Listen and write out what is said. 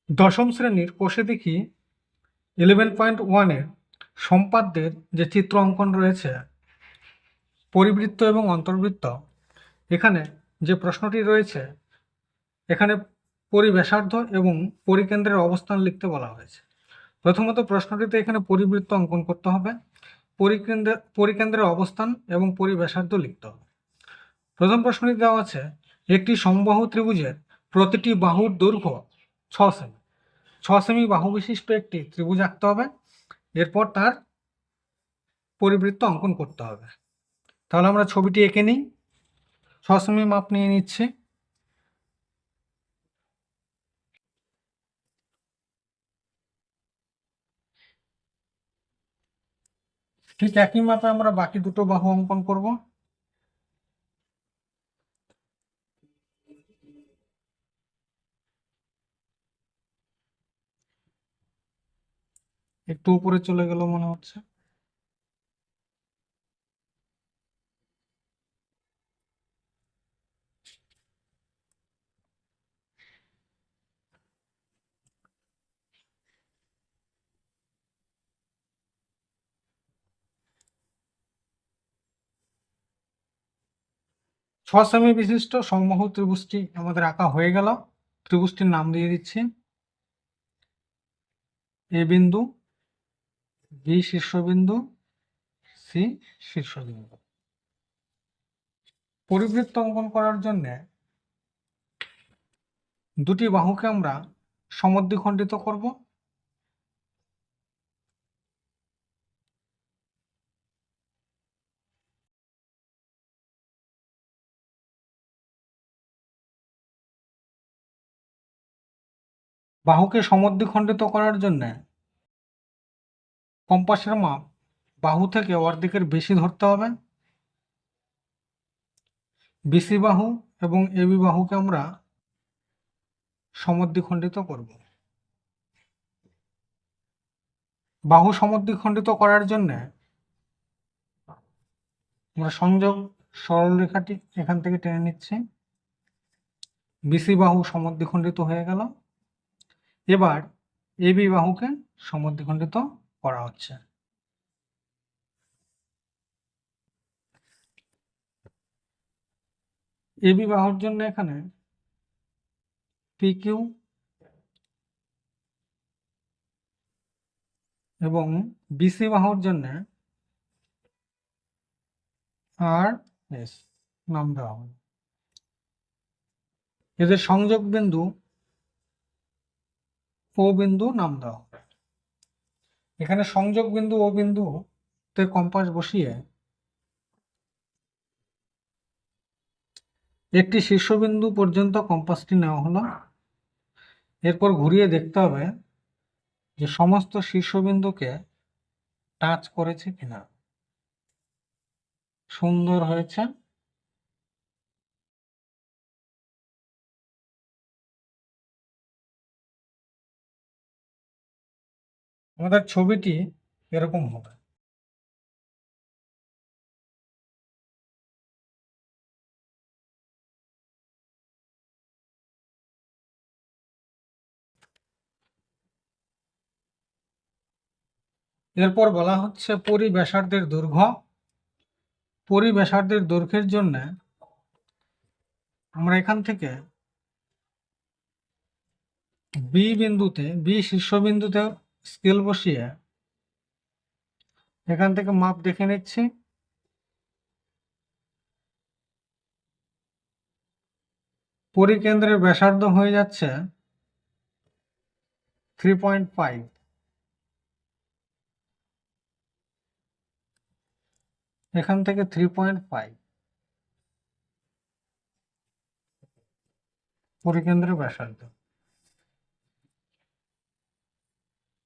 দশম শ্রেণীর কোষে দেখি 11.1-এর সম্পাদ্যের যে চিত্র অঙ্কন রয়েছে পরিবৃত্ত এবং অন্তর্বৃত্ত, এখানে যে প্রশ্নটি রয়েছে এখানে পরিব্যাসার্ধ এবং পরিকেন্দ্রের অবস্থান লিখতে বলা হয়েছে। প্রথমত প্রশ্নটিতে এখানে পরিবৃত্ত অঙ্কন করতে হবে, পরিকেন্দ্রের অবস্থান এবং পরিব্যাসার্ধ লিখতে হবে। প্রথম প্রশ্নটি দেওয়া আছে একটি সমবাহু ত্রিভুজের প্রতিটি বাহুর দৈর্ঘ্য 6 সেমি। 6 সেমি বাহু বিশিষ্ট একটি ত্রিভুজ আঁকতে হবে, এরপর তার পরিবৃত্ত অঙ্কন করতে হবে। তাহলে আমরা ছবিটি এঁকে নিই। 6 সেমি মাপ নিয়ে নিচ্ছি। ঠিক একই মাপে আমরা বাকি দুটো বাহু অঙ্কন করব। একটু উপরে চলে গেল মনে হচ্ছে। ছ সেমি বিশিষ্ট সমবাহু ত্রিভুজটি আমাদের আঁকা হয়ে গেল। ত্রিভুজটির নাম দিয়ে দিচ্ছি এ বিন্দু, বি শীর্ষবিন্দু, সি শীর্ষবিন্দু। পরিবৃত্ত অঙ্কন করার জন্য দুটি বাহুকে আমরা সমদ্বিখণ্ডিত করব। বাহুকে সমদ্বিখণ্ডিত করার জন্য কম্পাসের মাপ বাহু থেকে অর্ধেকের বেশি ধরতে হবে। বিসি বাহু এবং এবি বাহুকে আমরা সমদ্বিখণ্ডিত করব। বাহু সমদ্বিখণ্ডিত করার জন্য আমরা সংযোগ সরলরেখাটি এখান থেকে টেনে নিচ্ছি। বিসি বাহু সমদ্বিখণ্ডিত হয়ে গেল। এবার এবি বাহুকে সমদ্বিখণ্ডিত করা হচ্ছে। এবি বাহুর জন্য এখানে পিকিউ এবং বিসি বাহুর জন্য আর এস নাম দেওয়া হবে। এদের সংযোগ বিন্দু ও বিন্দু নাম দেওয়া হবে। এখানে সংযোগ বিন্দু ও বিন্দুতে কম্পাস বসিয়ে একটি শীর্ষবিন্দু পর্যন্ত কম্পাসটি নেওয়া হলো। এরপর ঘুরিয়ে দেখতে হবে যে সমস্ত শীর্ষবিন্দুকে টাচ করেছে কিনা। সুন্দর হয়েছে। আমাদের ছবিটি এরকম হবে। এরপর বলা হচ্ছে পরিব্যাসার্ধের দৈর্ঘ্য। পরিব্যাসার্ধের দৈর্ঘ্যের জন্য আমরা এখান থেকে বি শীর্ষবিন্দুতে স্কেল বসিয়ে এখান থেকে মাপ দেখে নিচ্ছি। পরিকেন্দ্রের ব্যাসার্ধ হয়ে যাচ্ছে 3.5। এখান থেকে 3.5 পরিকেন্দ্রের ব্যাসার্ধ।